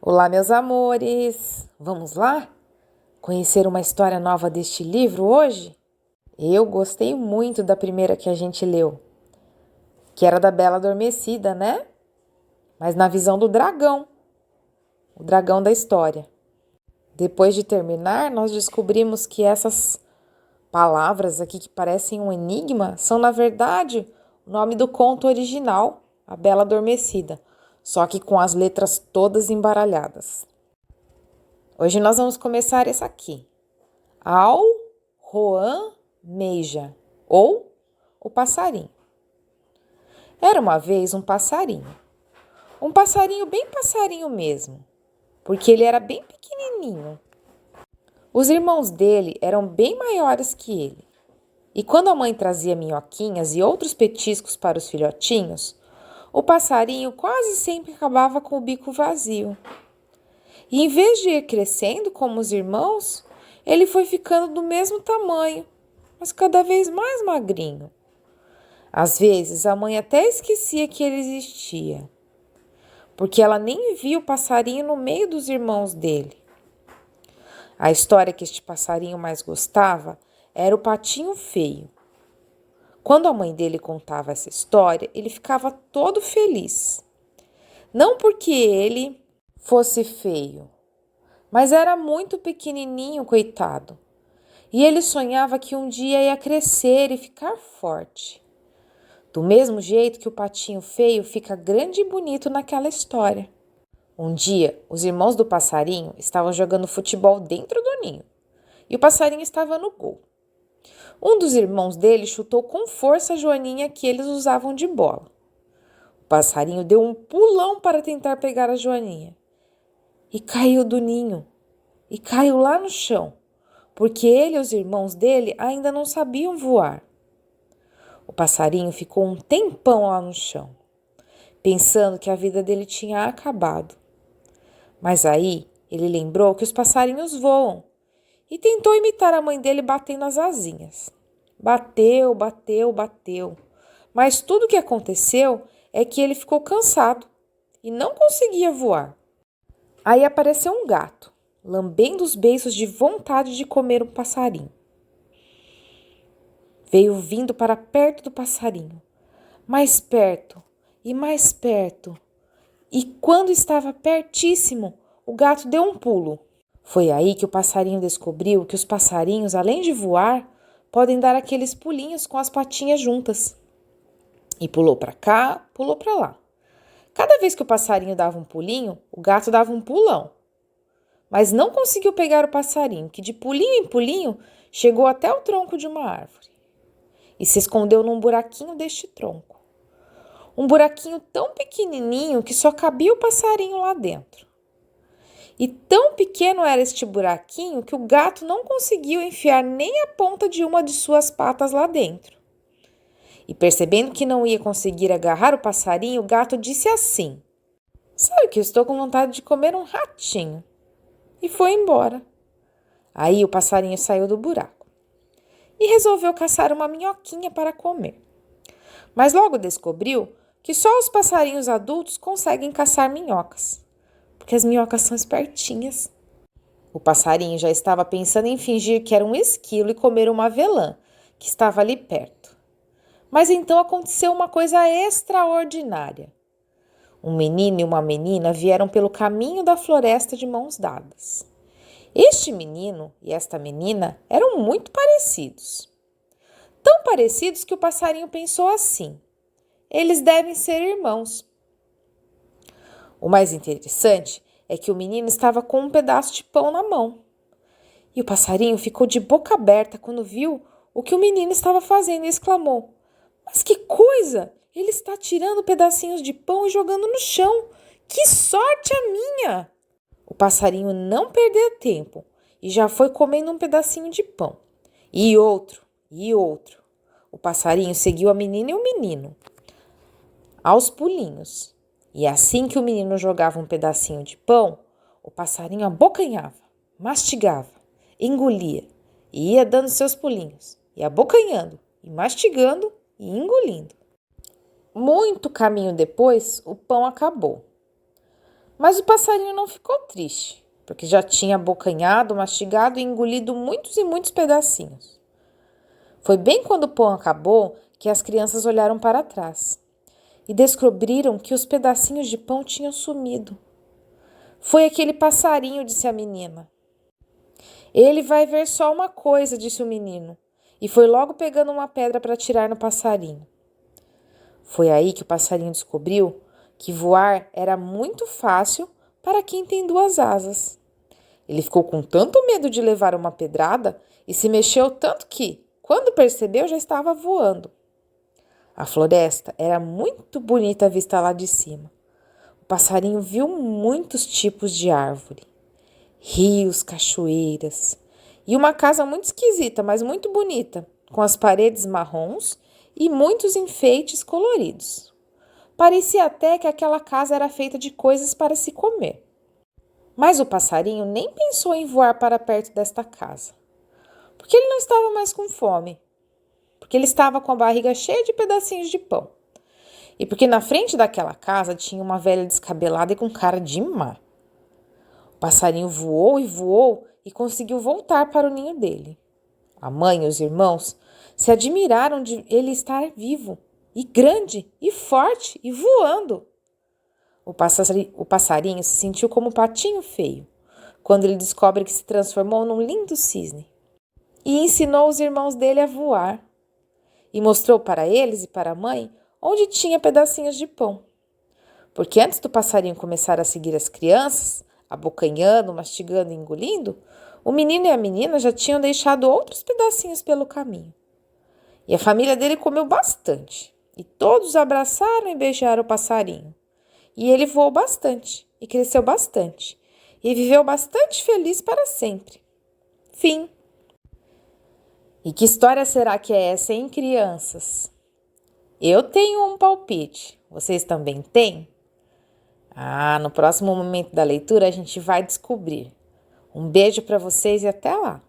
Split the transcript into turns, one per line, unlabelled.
Olá, meus amores! Vamos lá? Conhecer uma história nova deste livro hoje? Eu gostei muito da primeira que a gente leu, que era da Bela Adormecida, né? Mas na visão do dragão, o dragão da história. Depois de terminar, nós descobrimos que essas palavras aqui que parecem um enigma são, na verdade, o nome do conto original, A Bela Adormecida, só que com as letras todas embaralhadas. Hoje nós vamos começar essa aqui. Ao Roan Meija, ou o passarinho. Era uma vez um passarinho bem passarinho mesmo, porque ele era bem pequenininho. Os irmãos dele eram bem maiores que ele. E quando a mãe trazia minhoquinhas e outros petiscos para os filhotinhos, o passarinho quase sempre acabava com o bico vazio. E em vez de ir crescendo como os irmãos, ele foi ficando do mesmo tamanho, mas cada vez mais magrinho. Às vezes, a mãe até esquecia que ele existia, porque ela nem via o passarinho no meio dos irmãos dele. A história que este passarinho mais gostava era o Patinho Feio. Quando a mãe dele contava essa história, ele ficava todo feliz. Não porque ele fosse feio, mas era muito pequenininho, coitado. E ele sonhava que um dia ia crescer e ficar forte. Do mesmo jeito que o patinho feio fica grande e bonito naquela história. Um dia, os irmãos do passarinho estavam jogando futebol dentro do ninho. E o passarinho estava no gol. Um dos irmãos dele chutou com força a joaninha que eles usavam de bola. O passarinho deu um pulão para tentar pegar a joaninha. E caiu do ninho. E caiu lá no chão, porque ele e os irmãos dele ainda não sabiam voar. O passarinho ficou um tempão lá no chão, pensando que a vida dele tinha acabado. Mas aí ele lembrou que os passarinhos voam e tentou imitar a mãe dele batendo as asinhas. Bateu, bateu, bateu, mas tudo o que aconteceu é que ele ficou cansado e não conseguia voar. Aí apareceu um gato, lambendo os beiços de vontade de comer um passarinho. Veio vindo para perto do passarinho, mais perto e mais perto. E quando estava pertíssimo, o gato deu um pulo. Foi aí que o passarinho descobriu que os passarinhos, além de voar, podem dar aqueles pulinhos com as patinhas juntas. E pulou para cá, pulou para lá. Cada vez que o passarinho dava um pulinho, o gato dava um pulão. Mas não conseguiu pegar o passarinho, que de pulinho em pulinho chegou até o tronco de uma árvore e se escondeu num buraquinho deste tronco. Um buraquinho tão pequenininho que só cabia o passarinho lá dentro. E tão pequeno era este buraquinho que o gato não conseguiu enfiar nem a ponta de uma de suas patas lá dentro. E percebendo que não ia conseguir agarrar o passarinho, o gato disse assim: "Sabe que eu estou com vontade de comer um ratinho." E foi embora. Aí o passarinho saiu do buraco e resolveu caçar uma minhoquinha para comer. Mas logo descobriu que só os passarinhos adultos conseguem caçar minhocas, porque as minhocas são espertinhas. O passarinho já estava pensando em fingir que era um esquilo e comer uma avelã que estava ali perto. Mas então aconteceu uma coisa extraordinária. Um menino e uma menina vieram pelo caminho da floresta de mãos dadas. Este menino e esta menina eram muito parecidos. Tão parecidos que o passarinho pensou assim: eles devem ser irmãos. O mais interessante é que o menino estava com um pedaço de pão na mão. E o passarinho ficou de boca aberta quando viu o que o menino estava fazendo e exclamou: "Mas que coisa! Ele está tirando pedacinhos de pão e jogando no chão. Que sorte a minha!" O passarinho não perdeu tempo e já foi comendo um pedacinho de pão. E outro, e outro. O passarinho seguiu a menina e o menino aos pulinhos. E assim que o menino jogava um pedacinho de pão, o passarinho abocanhava, mastigava, engolia e ia dando seus pulinhos, e abocanhando, e mastigando e engolindo. Muito caminho depois, o pão acabou. Mas o passarinho não ficou triste, porque já tinha abocanhado, mastigado e engolido muitos e muitos pedacinhos. Foi bem quando o pão acabou que as crianças olharam para trás e descobriram que os pedacinhos de pão tinham sumido. Foi aquele passarinho, disse a menina. Ele vai ver só uma coisa, disse o menino, e foi logo pegando uma pedra para atirar no passarinho. Foi aí que o passarinho descobriu que voar era muito fácil para quem tem duas asas. Ele ficou com tanto medo de levar uma pedrada e se mexeu tanto que, quando percebeu, já estava voando. A floresta era muito bonita vista lá de cima. O passarinho viu muitos tipos de árvore, rios, cachoeiras e uma casa muito esquisita, mas muito bonita, com as paredes marrons e muitos enfeites coloridos. Parecia até que aquela casa era feita de coisas para se comer. Mas o passarinho nem pensou em voar para perto desta casa, porque ele não estava mais com fome, porque ele estava com a barriga cheia de pedacinhos de pão, e porque na frente daquela casa tinha uma velha descabelada e com cara de má. O passarinho voou e voou e conseguiu voltar para o ninho dele. A mãe e os irmãos se admiraram de ele estar vivo, e grande, e forte, e voando. O passarinho se sentiu como um patinho feio, quando ele descobre que se transformou num lindo cisne. E ensinou os irmãos dele a voar. E mostrou para eles e para a mãe onde tinha pedacinhos de pão. Porque antes do passarinho começar a seguir as crianças, abocanhando, mastigando e engolindo, o menino e a menina já tinham deixado outros pedacinhos pelo caminho. E a família dele comeu bastante. E todos abraçaram e beijaram o passarinho. E ele voou bastante, e cresceu bastante, e viveu bastante feliz para sempre. Fim. E que história será que é essa, hein, crianças? Eu tenho um palpite. Vocês também têm? No próximo momento da leitura a gente vai descobrir. Um beijo para vocês e até lá!